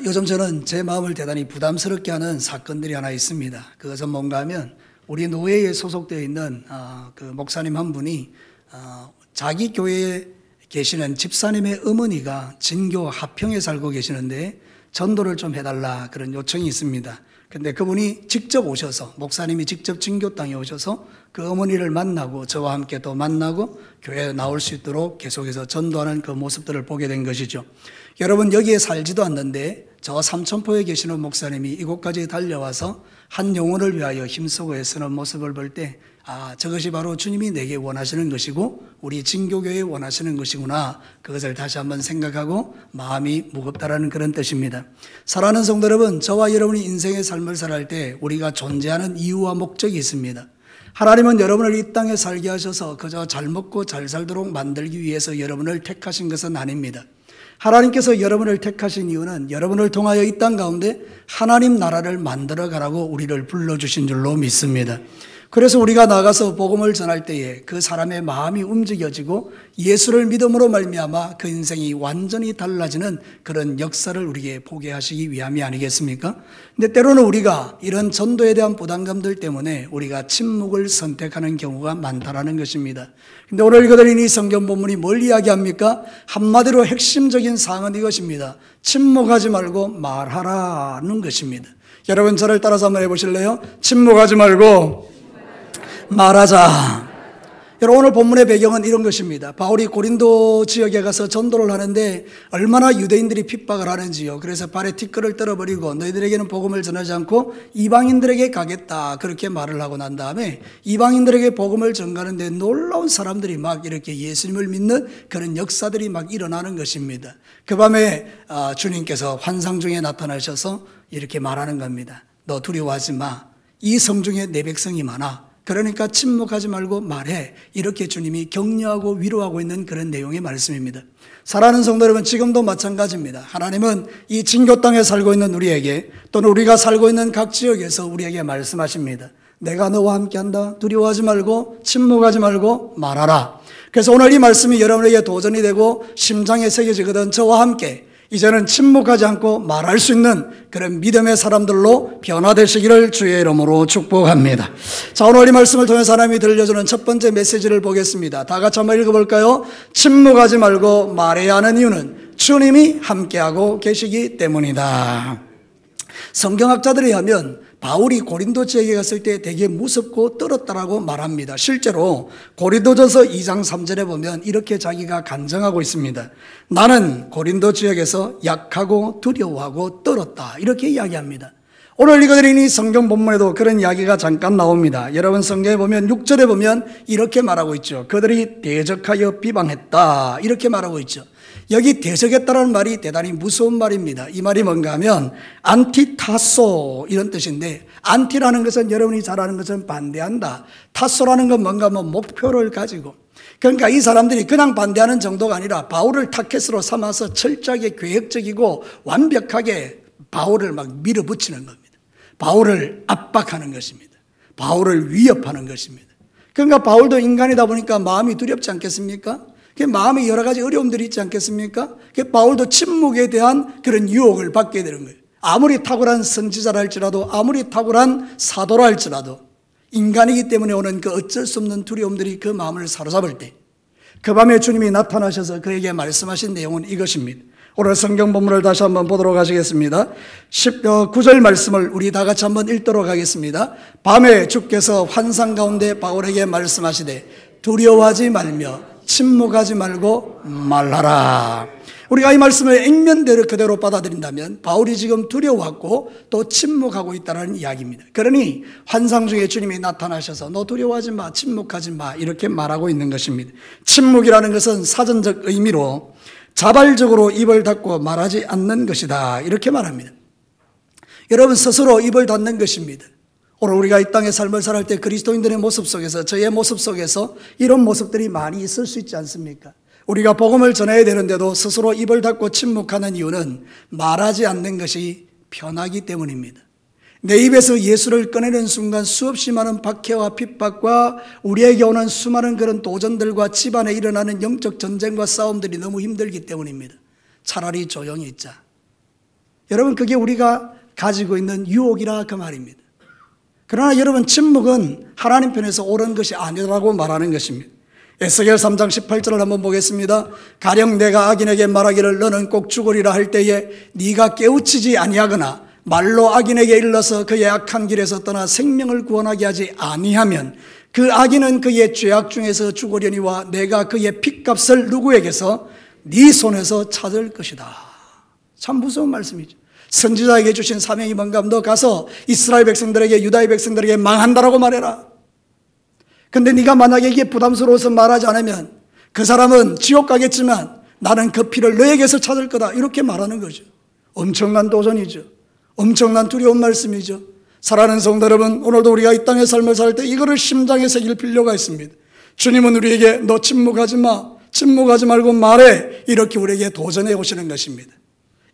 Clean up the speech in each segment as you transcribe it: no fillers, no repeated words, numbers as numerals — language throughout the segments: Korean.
요즘 저는 제 마음을 대단히 부담스럽게 하는 사건들이 하나 있습니다. 그것은 뭔가 하면 우리 노예에 소속되어 있는 그 목사님 한 분이 자기 교회에 계시는 집사님의 어머니가 진교 하평에 살고 계시는데 전도를 좀 해달라 그런 요청이 있습니다. 근데 그분이 직접 오셔서, 목사님이 직접 진교 땅에 오셔서 그 어머니를 만나고 저와 함께 또 만나고 교회에 나올 수 있도록 계속해서 전도하는 그 모습들을 보게 된 것이죠. 여러분, 여기에 살지도 않는데 저 삼천포에 계시는 목사님이 이곳까지 달려와서 한 영혼을 위하여 힘쓰고 애쓰는 모습을 볼 때 저것이 바로 주님이 내게 원하시는 것이고 우리 진교교회에 원하시는 것이구나, 그것을 다시 한번 생각하고 마음이 무겁다라는 그런 뜻입니다. 사랑하는 성도 여러분, 저와 여러분이 인생의 삶을 살아갈 때 우리가 존재하는 이유와 목적이 있습니다. 하나님은 여러분을 이 땅에 살게 하셔서 그저 잘 먹고 잘 살도록 만들기 위해서 여러분을 택하신 것은 아닙니다. 하나님께서 여러분을 택하신 이유는 여러분을 통하여 이 땅 가운데 하나님 나라를 만들어 가라고 우리를 불러주신 줄로 믿습니다. 그래서 우리가 나가서 복음을 전할 때에 그 사람의 마음이 움직여지고 예수를 믿음으로 말미암아 그 인생이 완전히 달라지는 그런 역사를 우리에게 보게 하시기 위함이 아니겠습니까? 근데 때로는 우리가 이런 전도에 대한 부담감들 때문에 우리가 침묵을 선택하는 경우가 많다라는 것입니다. 근데 오늘 읽어드린 이 성경 본문이 뭘 이야기합니까? 한마디로 핵심적인 사항은 이것입니다. 침묵하지 말고 말하라는 것입니다. 여러분, 저를 따라서 한번 해보실래요? 침묵하지 말고 말하자. 여러분, 오늘 본문의 배경은 이런 것입니다. 바울이 고린도 지역에 가서 전도를 하는데 얼마나 유대인들이 핍박을 하는지요. 그래서 발에 티끌을 떨어버리고 너희들에게는 복음을 전하지 않고 이방인들에게 가겠다, 그렇게 말을 하고 난 다음에 이방인들에게 복음을 전가하는데 놀라운 사람들이 막 이렇게 예수님을 믿는 그런 역사들이 막 일어나는 것입니다. 그 밤에 주님께서 환상 중에 나타나셔서 이렇게 말하는 겁니다. 너 두려워하지 마. 이 성중에 내 백성이 많아. 그러니까 침묵하지 말고 말해. 이렇게 주님이 격려하고 위로하고 있는 그런 내용의 말씀입니다. 사랑하는 성도 여러분, 지금도 마찬가지입니다. 하나님은 이 진교 땅에 살고 있는 우리에게, 또는 우리가 살고 있는 각 지역에서 우리에게 말씀하십니다. 내가 너와 함께한다. 두려워하지 말고 침묵하지 말고 말하라. 그래서 오늘 이 말씀이 여러분에게 도전이 되고 심장에 새겨지거든 저와 함께 이제는 침묵하지 않고 말할 수 있는 그런 믿음의 사람들로 변화되시기를 주의 이름으로 축복합니다. 자, 오늘 이 말씀을 통해서 하나님이 들려주는 첫 번째 메시지를 보겠습니다. 다 같이 한번 읽어볼까요? 침묵하지 말고 말해야 하는 이유는 주님이 함께하고 계시기 때문이다. 성경학자들에 의하면 바울이 고린도 지역에 갔을 때 되게 무섭고 떨었다라고 말합니다. 실제로 고린도전서 2장 3절에 보면 이렇게 자기가 간증하고 있습니다. 나는 고린도 지역에서 약하고 두려워하고 떨었다, 이렇게 이야기합니다. 오늘 읽어드린 이 성경 본문에도 그런 이야기가 잠깐 나옵니다. 여러분, 성경에 보면 6절에 보면 이렇게 말하고 있죠. 그들이 대적하여 비방했다, 이렇게 말하고 있죠. 여기 대적했다라는 말이 대단히 무서운 말입니다. 이 말이 뭔가 하면 안티타소, 이런 뜻인데, 안티라는 것은 여러분이 잘 아는 것은 반대한다. 타소라는 건 뭔가 목표를 가지고, 그러니까 이 사람들이 그냥 반대하는 정도가 아니라 바울을 타켓으로 삼아서 철저하게 계획적이고 완벽하게 바울을 막 밀어붙이는 겁니다. 바울을 압박하는 것입니다. 바울을 위협하는 것입니다. 그러니까 바울도 인간이다 보니까 마음이 두렵지 않겠습니까? 그 마음에 여러 가지 어려움들이 있지 않겠습니까? 그 바울도 침묵에 대한 그런 유혹을 받게 되는 거예요. 아무리 탁월한 선지자라 할지라도, 아무리 탁월한 사도라 할지라도 인간이기 때문에 오는 그 어쩔 수 없는 두려움들이 그 마음을 사로잡을 때, 그 밤에 주님이 나타나셔서 그에게 말씀하신 내용은 이것입니다. 오늘 성경 본문을 다시 한번 보도록 하시겠습니다. 9절 말씀을 우리 다 같이 한번 읽도록 하겠습니다. 밤에 주께서 환상 가운데 바울에게 말씀하시되 두려워하지 말며 침묵하지 말고 말하라. 우리가 이 말씀을 액면대로 그대로 받아들인다면 바울이 지금 두려워하고 또 침묵하고 있다는 이야기입니다. 그러니 환상 중에 주님이 나타나셔서 너 두려워하지 마, 침묵하지 마, 이렇게 말하고 있는 것입니다. 침묵이라는 것은 사전적 의미로 자발적으로 입을 닫고 말하지 않는 것이다, 이렇게 말합니다. 여러분, 스스로 입을 닫는 것입니다. 오늘 우리가 이 땅의 삶을 살아갈 때 그리스도인들의 모습 속에서, 저의 모습 속에서 이런 모습들이 많이 있을 수 있지 않습니까? 우리가 복음을 전해야 되는데도 스스로 입을 닫고 침묵하는 이유는 말하지 않는 것이 편하기 때문입니다. 내 입에서 예수를 꺼내는 순간 수없이 많은 박해와 핍박과 우리에게 오는 수많은 그런 도전들과 집안에 일어나는 영적 전쟁과 싸움들이 너무 힘들기 때문입니다. 차라리 조용히 있자. 여러분, 그게 우리가 가지고 있는 유혹이라 그 말입니다. 그러나 여러분, 침묵은 하나님 편에서 옳은 것이 아니라고 말하는 것입니다. 에스겔 3장 18절을 한번 보겠습니다. 가령 내가 악인에게 말하기를 너는 꼭 죽으리라 할 때에 네가 깨우치지 아니하거나 말로 악인에게 일러서 그의 악한 길에서 떠나 생명을 구원하게 하지 아니하면 그 악인은 그의 죄악 중에서 죽으려니와 내가 그의 핏값을 누구에게서 네 손에서 찾을 것이다. 참 무서운 말씀이죠. 선지자에게 주신 사명이 뭔가? 너 가서 이스라엘 백성들에게, 유다의 백성들에게 망한다라고 말해라. 근데 네가 만약에 이게 부담스러워서 말하지 않으면 그 사람은 지옥 가겠지만 나는 그 피를 너에게서 찾을 거다, 이렇게 말하는 거죠. 엄청난 도전이죠. 엄청난 두려운 말씀이죠. 사랑하는 성도 여러분, 오늘도 우리가 이 땅의 삶을 살 때 이거를 심장에 새길 필요가 있습니다. 주님은 우리에게 너 침묵하지 마, 침묵하지 말고 말해, 이렇게 우리에게 도전해 오시는 것입니다.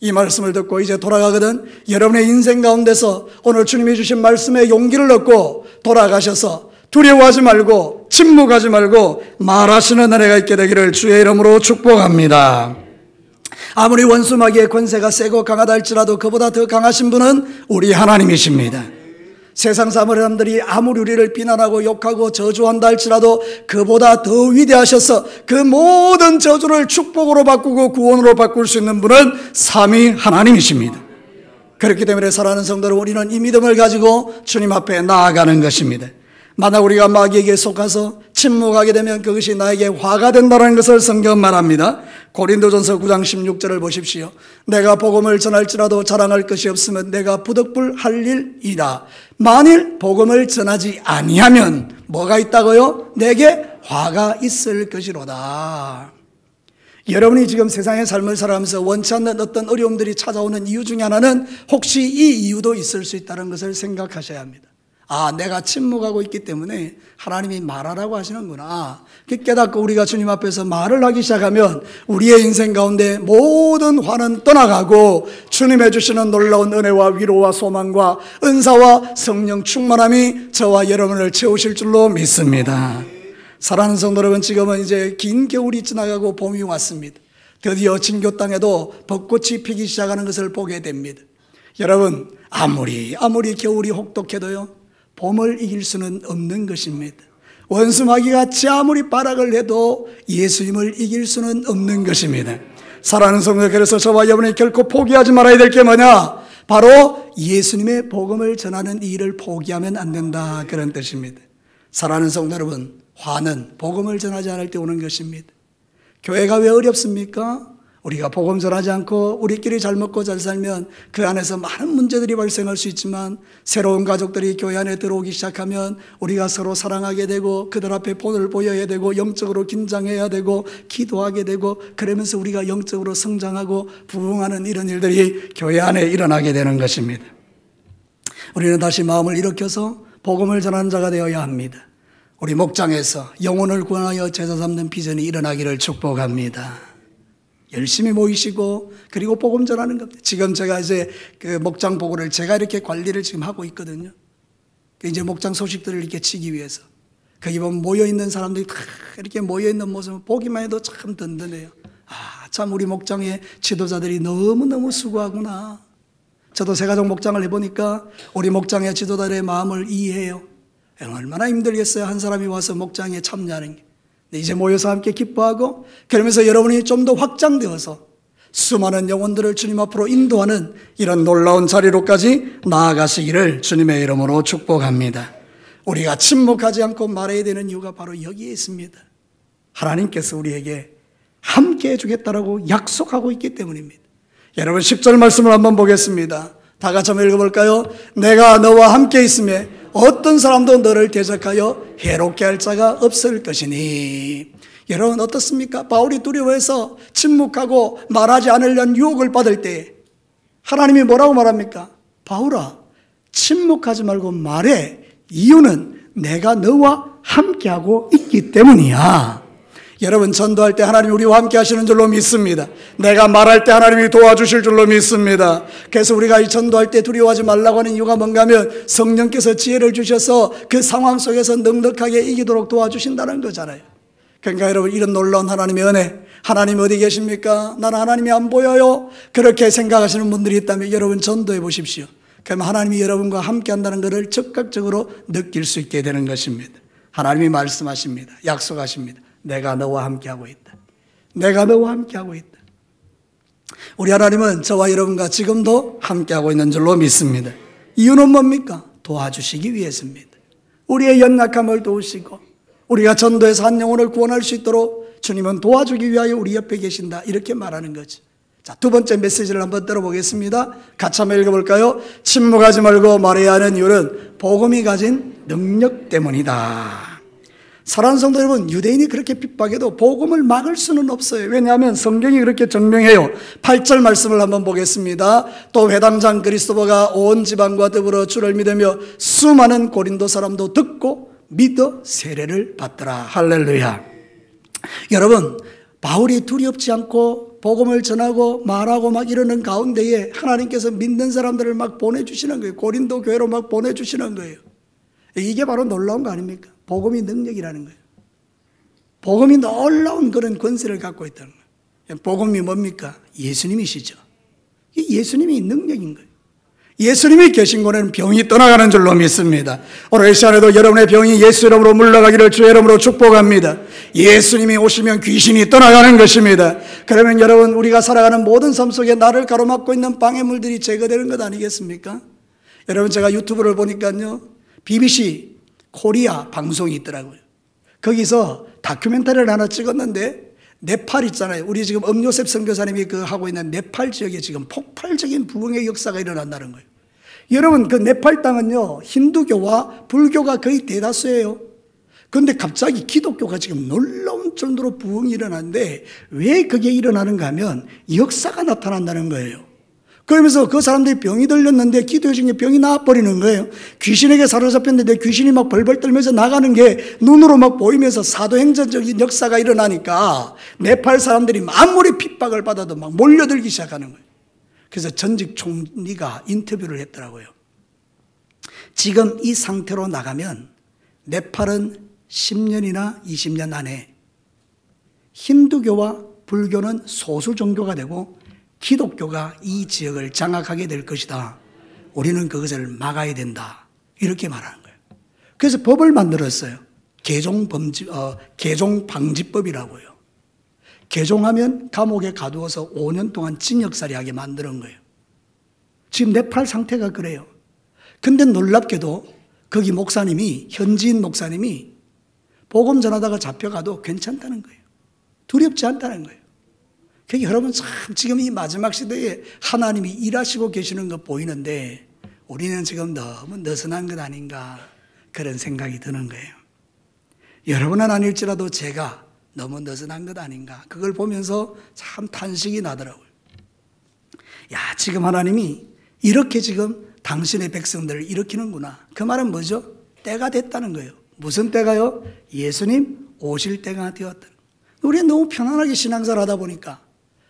이 말씀을 듣고 이제 돌아가거든 여러분의 인생 가운데서 오늘 주님이 주신 말씀에 용기를 얻고 돌아가셔서 두려워하지 말고 침묵하지 말고 말하시는 은혜가 있게 되기를 주의 이름으로 축복합니다. 아무리 원수마귀의 권세가 세고 강하다 할지라도 그보다 더 강하신 분은 우리 하나님이십니다. 세상 사람들이 아무리 우리를 비난하고 욕하고 저주한다 할지라도 그보다 더 위대하셔서 그 모든 저주를 축복으로 바꾸고 구원으로 바꿀 수 있는 분은 삼위 하나님이십니다. 그렇기 때문에 사랑하는 성도들, 우리는 이 믿음을 가지고 주님 앞에 나아가는 것입니다. 만약 우리가 마귀에게 속아서 침묵하게 되면 그것이 나에게 화가 된다는 것을 성경은 말합니다. 고린도전서 9장 16절을 보십시오. 내가 복음을 전할지라도 자랑할 것이 없으면 내가 부득불할 일이다. 만일 복음을 전하지 아니하면 뭐가 있다고요? 내게 화가 있을 것이로다. 여러분이 지금 세상의 삶을 살아가면서 원치 않는 어떤 어려움들이 찾아오는 이유 중에 하나는 혹시 이 이유도 있을 수 있다는 것을 생각하셔야 합니다. 아, 내가 침묵하고 있기 때문에 하나님이 말하라고 하시는구나. 깨닫고 우리가 주님 앞에서 말을 하기 시작하면 우리의 인생 가운데 모든 화는 떠나가고 주님의 주시는 놀라운 은혜와 위로와 소망과 은사와 성령 충만함이 저와 여러분을 채우실 줄로 믿습니다. 사랑하는 성도 여러분, 지금은 이제 긴 겨울이 지나가고 봄이 왔습니다. 드디어 진교 땅에도 벚꽃이 피기 시작하는 것을 보게 됩니다. 여러분, 아무리 겨울이 혹독해도요, 봄을 이길 수는 없는 것입니다. 원수마귀같이 아무리 발악을 해도 예수님을 이길 수는 없는 것입니다. 사랑하는 성도, 그래서 저와 여러분이 결코 포기하지 말아야 될 게 뭐냐? 바로 예수님의 복음을 전하는 이 일을 포기하면 안 된다, 그런 뜻입니다. 사랑하는 성도 여러분, 화는 복음을 전하지 않을 때 오는 것입니다. 교회가 왜 어렵습니까? 우리가 복음 전하지 않고 우리끼리 잘 먹고 잘 살면 그 안에서 많은 문제들이 발생할 수 있지만 새로운 가족들이 교회 안에 들어오기 시작하면 우리가 서로 사랑하게 되고 그들 앞에 본을 보여야 되고 영적으로 긴장해야 되고 기도하게 되고 그러면서 우리가 영적으로 성장하고 부흥하는 이런 일들이 교회 안에 일어나게 되는 것입니다. 우리는 다시 마음을 일으켜서 복음을 전하는 자가 되어야 합니다. 우리 목장에서 영혼을 구원하여 제자 삼는 비전이 일어나기를 축복합니다. 열심히 모이시고 그리고 복음 전하는 겁니다. 지금 제가 이제 그 목장 보고를 제가 이렇게 관리를 지금 하고 있거든요. 이제 목장 소식들을 이렇게 치기 위해서 거기 보면 모여 있는 사람들이 다 이렇게 모여 있는 모습을 보기만 해도 참 든든해요. 아, 참 우리 목장의 지도자들이 너무너무 수고하구나. 저도 세가족 목장을 해보니까 우리 목장의 지도자들의 마음을 이해해요. 얼마나 힘들겠어요, 한 사람이 와서 목장에 참여하는 게. 이제 모여서 함께 기뻐하고 그러면서 여러분이 좀 더 확장되어서 수많은 영혼들을 주님 앞으로 인도하는 이런 놀라운 자리로까지 나아가시기를 주님의 이름으로 축복합니다. 우리가 침묵하지 않고 말해야 되는 이유가 바로 여기에 있습니다. 하나님께서 우리에게 함께 해주겠다라고 약속하고 있기 때문입니다. 여러분 10절 말씀을 한번 보겠습니다. 다 같이 한번 읽어볼까요? 내가 너와 함께 있음에 어떤 사람도 너를 대적하여 해롭게 할 자가 없을 것이니. 여러분 어떻습니까? 바울이 두려워해서 침묵하고 말하지 않으려는 유혹을 받을 때 하나님이 뭐라고 말합니까? 바울아, 침묵하지 말고 말해. 이유는 내가 너와 함께하고 있기 때문이야. 여러분 전도할 때 하나님이 우리와 함께 하시는 줄로 믿습니다. 내가 말할 때 하나님이 도와주실 줄로 믿습니다. 그래서 우리가 이 전도할 때 두려워하지 말라고 하는 이유가 뭔가 하면 성령께서 지혜를 주셔서 그 상황 속에서 넉넉하게 이기도록 도와주신다는 거잖아요. 그러니까 여러분, 이런 놀라운 하나님의 은혜, 하나님 어디 계십니까? 나는 하나님이 안 보여요. 그렇게 생각하시는 분들이 있다면 여러분 전도해 보십시오. 그러면 하나님이 여러분과 함께 한다는 것을 즉각적으로 느낄 수 있게 되는 것입니다. 하나님이 말씀하십니다. 약속하십니다. 내가 너와 함께하고 있다. 내가 너와 함께하고 있다. 우리 하나님은 저와 여러분과 지금도 함께하고 있는 줄로 믿습니다. 이유는 뭡니까? 도와주시기 위해서입니다. 우리의 연약함을 도우시고 우리가 전도해서 한 영혼을 구원할 수 있도록 주님은 도와주기 위하여 우리 옆에 계신다, 이렇게 말하는 거죠. 자, 두 번째 메시지를 한번 들어보겠습니다. 같이 한번 읽어볼까요? 침묵하지 말고 말해야 하는 이유는 복음이 가진 능력 때문이다. 사랑하는 성도 여러분, 유대인이 그렇게 핍박해도 복음을 막을 수는 없어요. 왜냐하면 성경이 그렇게 증명해요. 8절 말씀을 한번 보겠습니다. 또 회당장 그리스도가 온 지방과 더불어 주를 믿으며 수많은 고린도 사람도 듣고 믿어 세례를 받더라. 할렐루야. 여러분, 바울이 두렵지 않고 복음을 전하고 말하고 막 이러는 가운데에 하나님께서 믿는 사람들을 막 보내주시는 거예요. 고린도 교회로 막 보내주시는 거예요. 이게 바로 놀라운 거 아닙니까? 복음이 능력이라는 거예요. 복음이 놀라운 그런 권세를 갖고 있다는 거예요. 복음이 뭡니까? 예수님이시죠. 예수님이 능력인 거예요. 예수님이 계신 곳에는 병이 떠나가는 줄로 믿습니다. 오늘 이 시간에도 여러분의 병이 예수 이름으로 물러가기를 주의 이름으로 축복합니다. 예수님이 오시면 귀신이 떠나가는 것입니다. 그러면 여러분, 우리가 살아가는 모든 삶 속에 나를 가로막고 있는 방해물들이 제거되는 것 아니겠습니까? 여러분, 제가 유튜브를 보니까요, BBC 코리아 방송이 있더라고요. 거기서 다큐멘터리를 하나 찍었는데, 네팔 있잖아요. 우리 지금 엄요셉 선교사님이 하고 있는 네팔 지역에 지금 폭발적인 부흥의 역사가 일어난다는 거예요. 여러분, 그 네팔 땅은요, 힌두교와 불교가 거의 대다수예요. 그런데 갑자기 기독교가 지금 놀라운 정도로 부흥이 일어나는데, 왜 그게 일어나는가 하면 역사가 나타난다는 거예요. 그러면서 그 사람들이 병이 들렸는데 기도해 중에 병이 나와버리는 거예요. 귀신에게 사로잡혔는데 귀신이 막 벌벌 떨면서 나가는 게 눈으로 막 보이면서 사도행전적인 역사가 일어나니까 네팔 사람들이 아무리 핍박을 받아도 막 몰려들기 시작하는 거예요. 그래서 전직 총리가 인터뷰를 했더라고요. 지금 이 상태로 나가면 네팔은 10년이나 20년 안에 힌두교와 불교는 소수 종교가 되고 기독교가 이 지역을 장악하게 될 것이다. 우리는 그것을 막아야 된다. 이렇게 말하는 거예요. 그래서 법을 만들었어요. 개종방지법이라고요. 개종하면 감옥에 가두어서 5년 동안 징역살이 하게 만드는 거예요. 지금 네팔 상태가 그래요. 근데 놀랍게도 거기 목사님이, 현지인 목사님이 복음 전하다가 잡혀가도 괜찮다는 거예요. 두렵지 않다는 거예요. 그러니까 여러분, 참 지금 이 마지막 시대에 하나님이 일하시고 계시는 거 보이는데 우리는 지금 너무 느슨한 것 아닌가, 그런 생각이 드는 거예요. 여러분은 아닐지라도 제가 너무 느슨한 것 아닌가, 그걸 보면서 참 탄식이 나더라고요. 야, 지금 하나님이 이렇게 지금 당신의 백성들을 일으키는구나. 그 말은 뭐죠? 때가 됐다는 거예요. 무슨 때가요? 예수님 오실 때가 되었다. 우리는 너무 편안하게 신앙생활 하다 보니까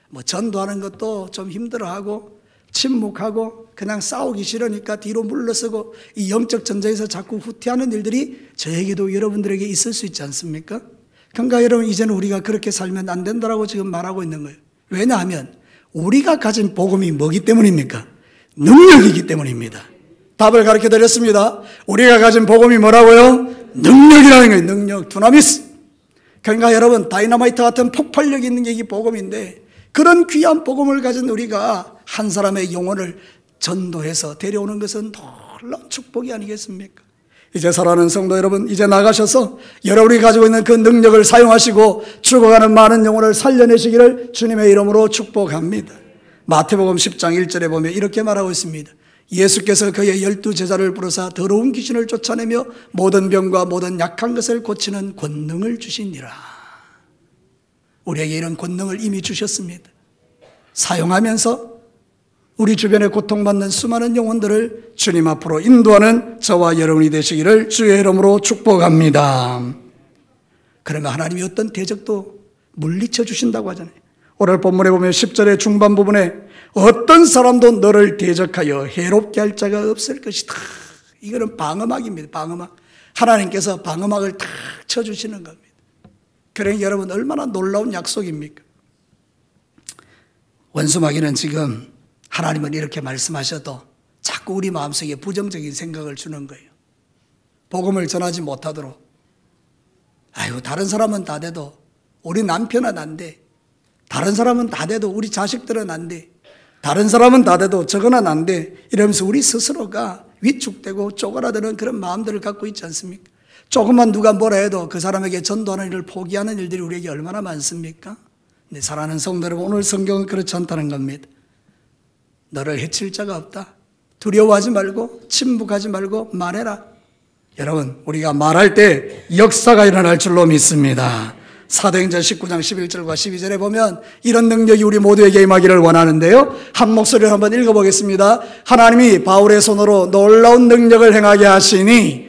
뭐 전도하는 것도 좀 힘들어하고 침묵하고 그냥 싸우기 싫으니까 뒤로 물러서고, 이 영적 전쟁에서 자꾸 후퇴하는 일들이 저에게도 여러분들에게 있을 수 있지 않습니까? 그러니까 여러분, 이제는 우리가 그렇게 살면 안 된다라고 지금 말하고 있는 거예요. 왜냐하면 우리가 가진 복음이 뭐기 때문입니까? 능력이기 때문입니다. 답을 가르쳐 드렸습니다. 우리가 가진 복음이 뭐라고요? 능력이라는 거예요. 능력, 두나미스. 그러니까 여러분, 다이너마이트 같은 폭발력 있는 게 이 복음인데, 그런 귀한 복음을 가진 우리가 한 사람의 영혼을 전도해서 데려오는 것은 놀라운 축복이 아니겠습니까? 이제 사랑하는 성도 여러분, 이제 나가셔서 여러분이 가지고 있는 그 능력을 사용하시고 죽어가는 많은 영혼을 살려내시기를 주님의 이름으로 축복합니다. 마태복음 10장 1절에 보면 이렇게 말하고 있습니다. 예수께서 그의 12제자를 부르사 더러운 귀신을 쫓아내며 모든 병과 모든 약한 것을 고치는 권능을 주시니라. 우리에게 이런 권능을 이미 주셨습니다. 사용하면서 우리 주변에 고통받는 수많은 영혼들을 주님 앞으로 인도하는 저와 여러분이 되시기를 주의 이름으로 축복합니다. 그러면 하나님이 어떤 대적도 물리쳐 주신다고 하잖아요. 오늘 본문에 보면 10절의 중반 부분에 어떤 사람도 너를 대적하여 해롭게 할 자가 없을 것이다. 이거는 방어막입니다. 방어막. 하나님께서 방어막을 탁 쳐주시는 겁니다. 그러니까 여러분 얼마나 놀라운 약속입니까? 원수마귀는 지금 하나님은 이렇게 말씀하셔도 자꾸 우리 마음속에 부정적인 생각을 주는 거예요. 복음을 전하지 못하도록. 아유, 다른 사람은 다 돼도 우리 남편은 안 돼. 다른 사람은 다 돼도 우리 자식들은 안 돼. 다른 사람은 다 돼도 저거는 안 돼. 이러면서 우리 스스로가 위축되고 쪼그라드는 그런 마음들을 갖고 있지 않습니까? 조금만 누가 뭐라 해도 그 사람에게 전도하는 일을 포기하는 일들이 우리에게 얼마나 많습니까? 네, 사랑하는 성도 여러분, 오늘 성경은 그렇지 않다는 겁니다. 너를 해칠 자가 없다. 두려워하지 말고 침묵하지 말고 말해라. 여러분, 우리가 말할 때 역사가 일어날 줄로 믿습니다. 사도행전 19장 11절과 12절에 보면 이런 능력이 우리 모두에게 임하기를 원하는데요, 한 목소리로 한번 읽어보겠습니다. 하나님이 바울의 손으로 놀라운 능력을 행하게 하시니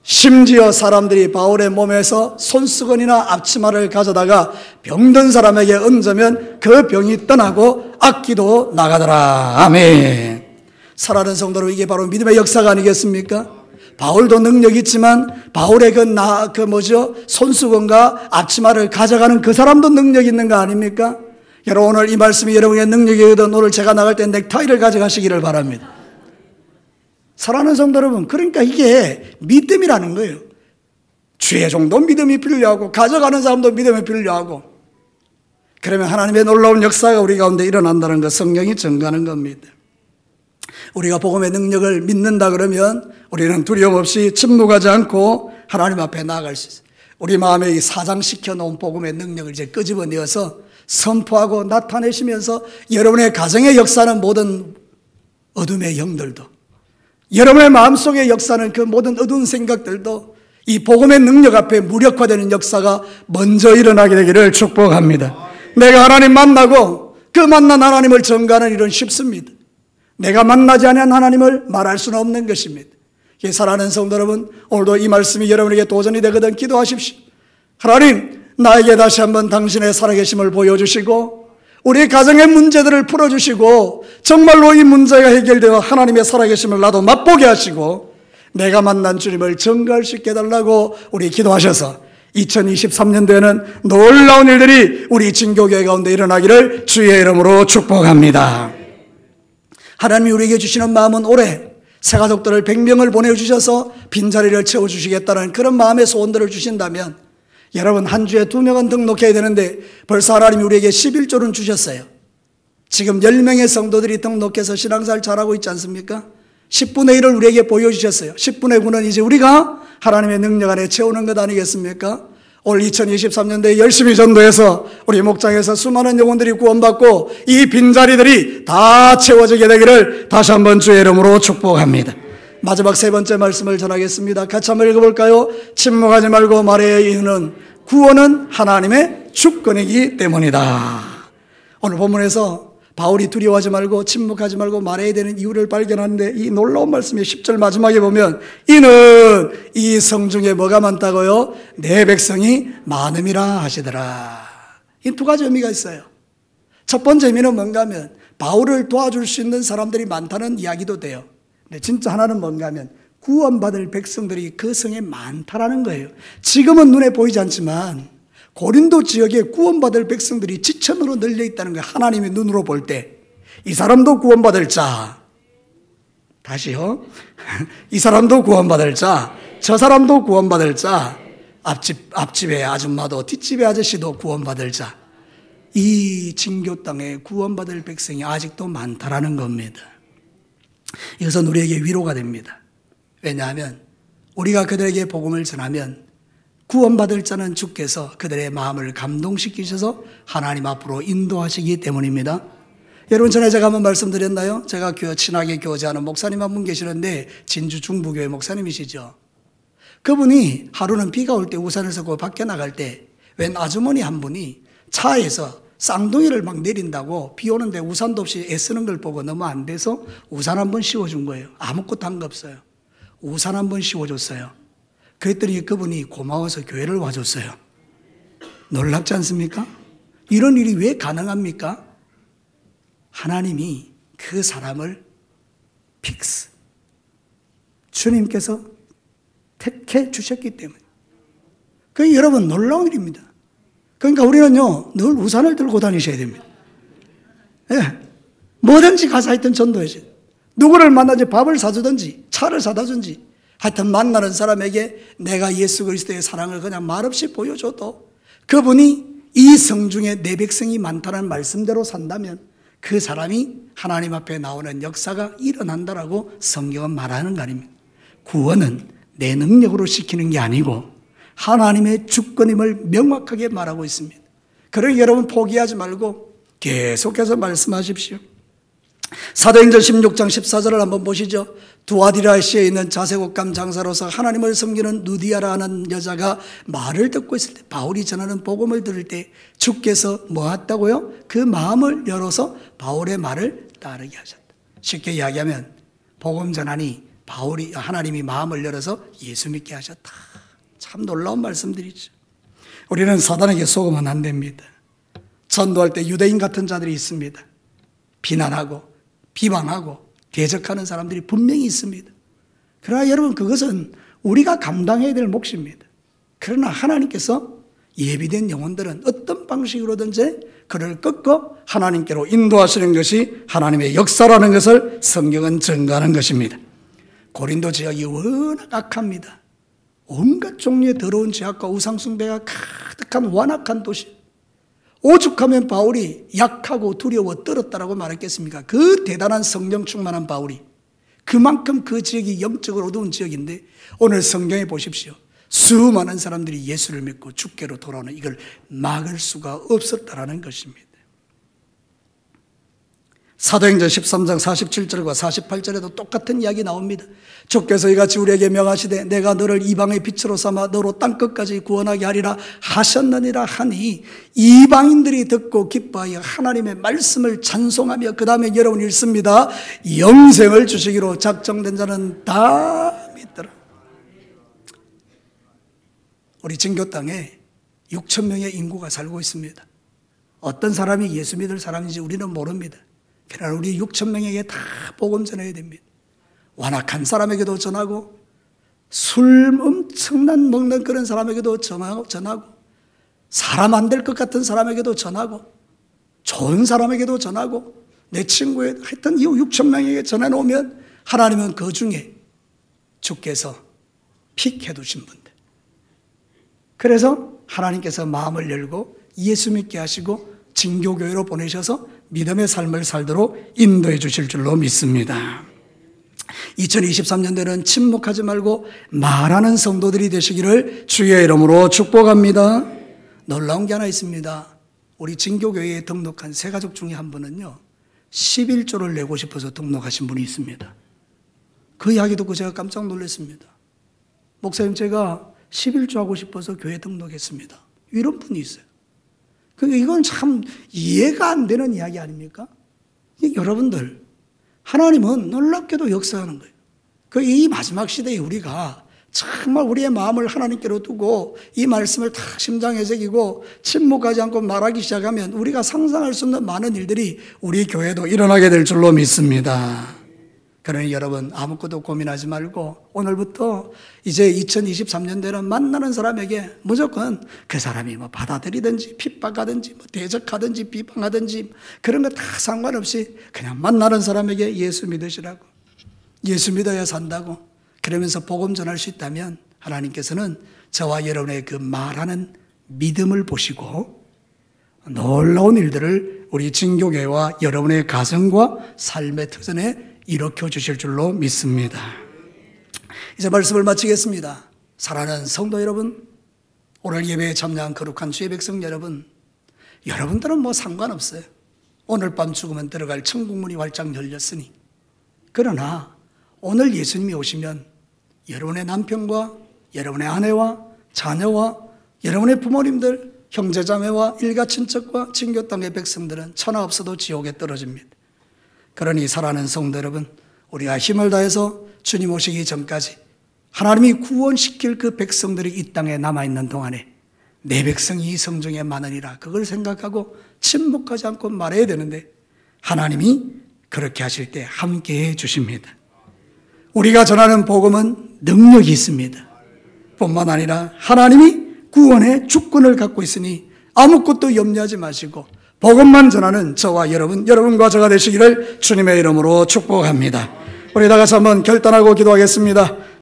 심지어 사람들이 바울의 몸에서 손수건이나 앞치마를 가져다가 병든 사람에게 얹으면 그 병이 떠나고 악기도 나가더라. 아멘. 사랑하는 성도로, 이게 바로 믿음의 역사가 아니겠습니까? 바울도 능력이 있지만 바울의 손수건과 앞치마를 가져가는 그 사람도 능력이 있는 거 아닙니까? 여러분, 오늘 이 말씀이 여러분의 능력이거든 오늘 제가 나갈 때 넥타이를 가져가시기를 바랍니다. 사랑하는 성도 여러분, 그러니까 이게 믿음이라는 거예요. 주의 종도 믿음이 필요하고 가져가는 사람도 믿음이 필요하고, 그러면 하나님의 놀라운 역사가 우리 가운데 일어난다는 것, 성경이 증거하는 겁니다. 우리가 복음의 능력을 믿는다 그러면 우리는 두려움 없이 침묵하지 않고 하나님 앞에 나아갈 수 있어요. 우리 마음에 이 사장시켜 놓은 복음의 능력을 이제 끄집어내어서 선포하고 나타내시면서 여러분의 가정의 역사는 모든 어둠의 영들도, 여러분의 마음속의 역사는 그 모든 어두운 생각들도 이 복음의 능력 앞에 무력화되는 역사가 먼저 일어나게 되기를 축복합니다. 내가 하나님 만나고 그 만난 하나님을 전가하는 일은 쉽습니다. 내가 만나지 않은 하나님을 말할 수는 없는 것입니다. 사랑하는 성도 여러분, 오늘도 이 말씀이 여러분에게 도전이 되거든 기도하십시오. 하나님, 나에게 다시 한번 당신의 살아계심을 보여주시고 우리 가정의 문제들을 풀어주시고 정말로 이 문제가 해결되어 하나님의 살아계심을 나도 맛보게 하시고 내가 만난 주님을 증거할 수 있게 해달라고 우리 기도하셔서 2023년도에는 놀라운 일들이 우리 진교교회 가운데 일어나기를 주의 이름으로 축복합니다. 하나님이 우리에게 주시는 마음은 올해 새가족들을 100명을 보내주셔서 빈자리를 채워주시겠다는 그런 마음의 소원들을 주신다면, 여러분 한 주에 2명은 등록해야 되는데 벌써 하나님이 우리에게 11조는 주셨어요. 지금 10명의 성도들이 등록해서 신앙생활 잘하고 있지 않습니까? 10분의 1을 우리에게 보여주셨어요. 10분의 9는 이제 우리가 하나님의 능력 안에 채우는 것 아니겠습니까? 올 2023년도에 열심히 전도해서 우리 목장에서 수많은 영혼들이 구원받고 이 빈자리들이 다 채워지게 되기를 다시 한번 주의 이름으로 축복합니다. 마지막 세 번째 말씀을 전하겠습니다. 같이 한번 읽어볼까요? 침묵하지 말고 말해야 이유는 구원은 하나님의 주권이기 때문이다. 오늘 본문에서 바울이 두려워하지 말고 침묵하지 말고 말해야 되는 이유를 발견하는데, 이 놀라운 말씀의 10절 마지막에 보면 이는 이 성중에 뭐가 많다고요? 내 백성이 많음이라 하시더라. 이 두 가지 의미가 있어요. 첫 번째 의미는 뭔가 하면 바울을 도와줄 수 있는 사람들이 많다는 이야기도 돼요. 근데 진짜 하나는 뭔가 하면 구원받을 백성들이 그 성에 많다라는 거예요. 지금은 눈에 보이지 않지만 고린도 지역에 구원받을 백성들이 지천으로 널려 있다는 거예요. 하나님의 눈으로 볼 때 이 사람도 구원받을 자, 다시요, 이 사람도 구원받을 자, 저 사람도 구원받을 자, 앞집의 아줌마도 뒷집의 아저씨도 구원받을 자, 이 진교 땅에 구원받을 백성이 아직도 많다라는 겁니다. 이것은 우리에게 위로가 됩니다. 왜냐하면 우리가 그들에게 복음을 전하면 구원받을 자는 주께서 그들의 마음을 감동시키셔서 하나님 앞으로 인도하시기 때문입니다. 여러분, 전에 제가 한번 말씀드렸나요? 제가 친하게 교제하는 목사님 한 분 계시는데 진주 중부교회 목사님이시죠. 그분이 하루는 비가 올 때 우산을 쓰고 밖에 나갈 때 웬 아주머니 한 분이 차에서 쌍둥이를 막 내린다고 비 오는데 우산도 없이 애쓰는 걸 보고 너무 안 돼서 우산 한 번 씌워준 거예요. 아무것도 한 거 없어요. 우산 한 번 씌워줬어요. 그랬더니 그분이 고마워서 교회를 와줬어요. 놀랍지 않습니까? 이런 일이 왜 가능합니까? 하나님이 그 사람을 픽스, 주님께서 택해 주셨기 때문에. 그게 여러분 놀라운 일입니다. 그러니까 우리는요, 늘 우산을 들고 다니셔야 됩니다. 예. 뭐든지 가서 하여튼 전도해야죠. 누구를 만나지 밥을 사주든지 차를 사다 준지 하여튼 만나는 사람에게 내가 예수 그리스도의 사랑을 그냥 말없이 보여줘도 그분이 이 성중에 내 백성이 많다는 말씀대로 산다면 그 사람이 하나님 앞에 나오는 역사가 일어난다라고 성경은 말하는 거 아닙니까? 구원은 내 능력으로 시키는 게 아니고 하나님의 주권임을 명확하게 말하고 있습니다. 그러니 여러분 포기하지 말고 계속해서 말씀하십시오. 사도행전 16장 14절을 한번 보시죠. 두아디라시에 있는 자색옷감 장사로서 하나님을 섬기는 누디아라는 여자가 말을 듣고 있을 때, 바울이 전하는 복음을 들을 때 주께서 뭐 했다고요? 그 마음을 열어서 바울의 말을 따르게 하셨다. 쉽게 이야기하면 복음 전하니 바울이, 하나님이 마음을 열어서 예수 믿게 하셨다. 참 놀라운 말씀들이죠. 우리는 사단에게 속으면 안 됩니다. 전도할 때 유대인 같은 자들이 있습니다. 비난하고 비방하고 대적하는 사람들이 분명히 있습니다. 그러나 여러분, 그것은 우리가 감당해야 될 몫입니다. 그러나 하나님께서 예비된 영혼들은 어떤 방식으로든지 그를 꺾어 하나님께로 인도하시는 것이 하나님의 역사라는 것을 성경은 증거하는 것입니다. 고린도 지역이 워낙 악합니다. 온갖 종류의 더러운 죄악과 우상숭배가 가득한 완악한 도시. 오죽하면 바울이 약하고 두려워 떨었다라고 말했겠습니까? 그 대단한 성령 충만한 바울이, 그만큼 그 지역이 영적으로 어두운 지역인데 오늘 성경에 보십시오. 수많은 사람들이 예수를 믿고 주께로 돌아오는 이걸 막을 수가 없었다라는 것입니다. 사도행전 13장 47절과 48절에도 똑같은 이야기 나옵니다. 주께서 이같이 우리에게 명하시되 내가 너를 이방의 빛으로 삼아 너로 땅끝까지 구원하게 하리라 하셨느니라 하니, 이방인들이 듣고 기뻐하여 하나님의 말씀을 찬송하며, 그 다음에 여러분 읽습니다. 영생을 주시기로 작정된 자는 다 믿더라. 우리 진교 땅에 6천 명의 인구가 살고 있습니다. 어떤 사람이 예수 믿을 사람인지 우리는 모릅니다. 그러나 우리 6천 명에게 다 복음 전해야 됩니다. 완악한 사람에게도 전하고, 술 엄청난 먹는 그런 사람에게도 전하고, 사람 안 될 것 같은 사람에게도 전하고, 좋은 사람에게도 전하고, 내 친구에 하여튼 이 6천 명에게 전해놓으면 하나님은 그 중에 주께서 픽해 두신 분들, 그래서 하나님께서 마음을 열고 예수 믿게 하시고 진교교회로 보내셔서 믿음의 삶을 살도록 인도해 주실 줄로 믿습니다. 2023년도에는 침묵하지 말고 말하는 성도들이 되시기를 주의 이름으로 축복합니다. 놀라운 게 하나 있습니다. 우리 진교교회에 등록한 세 가족 중에 한 분은요, 11조를 내고 싶어서 등록하신 분이 있습니다. 그 이야기 듣고 제가 깜짝 놀랐습니다. 목사님, 제가 11조 하고 싶어서 교회 등록했습니다. 이런 분이 있어요. 그러니까 이건 참 이해가 안 되는 이야기 아닙니까? 여러분들, 하나님은 놀랍게도 역사하는 거예요. 이 마지막 시대에 우리가 정말 우리의 마음을 하나님께로 두고 이 말씀을 다 심장에 새기고 침묵하지 않고 말하기 시작하면 우리가 상상할 수 없는 많은 일들이 우리 교회도 일어나게 될 줄로 믿습니다. 그러니 여러분, 아무것도 고민하지 말고 오늘부터 이제 2023년도에는 만나는 사람에게 무조건 그 사람이 뭐 받아들이든지 핍박하든지 뭐 대적하든지 비방하든지 그런 거 다 상관없이 그냥 만나는 사람에게 예수 믿으시라고, 예수 믿어야 산다고, 그러면서 복음 전할 수 있다면 하나님께서는 저와 여러분의 그 말하는 믿음을 보시고 놀라운 일들을 우리 진교교회와 여러분의 가정과 삶의 터전에 일으켜 주실 줄로 믿습니다. 이제 말씀을 마치겠습니다. 사랑하는 성도 여러분, 오늘 예배에 참여한 거룩한 주의 백성 여러분, 여러분들은 뭐 상관없어요. 오늘 밤 죽으면 들어갈 천국문이 활짝 열렸으니. 그러나 오늘 예수님이 오시면 여러분의 남편과 여러분의 아내와 자녀와 여러분의 부모님들, 형제자매와 일가친척과 친교 땅의 백성들은 천하 없어도 지옥에 떨어집니다. 그러니 사랑하는 성도 여러분, 우리가 힘을 다해서 주님 오시기 전까지 하나님이 구원시킬 그 백성들이 이 땅에 남아있는 동안에 내 백성이 이 성중에 많으니라, 그걸 생각하고 침묵하지 않고 말해야 되는데 하나님이 그렇게 하실 때 함께해 주십니다. 우리가 전하는 복음은 능력이 있습니다. 뿐만 아니라 하나님이 구원의 주권을 갖고 있으니 아무것도 염려하지 마시고 복음만 전하는 저와 여러분과 저가 되시기를 주님의 이름으로 축복합니다. 우리 다 같이 한번 결단하고 기도하겠습니다.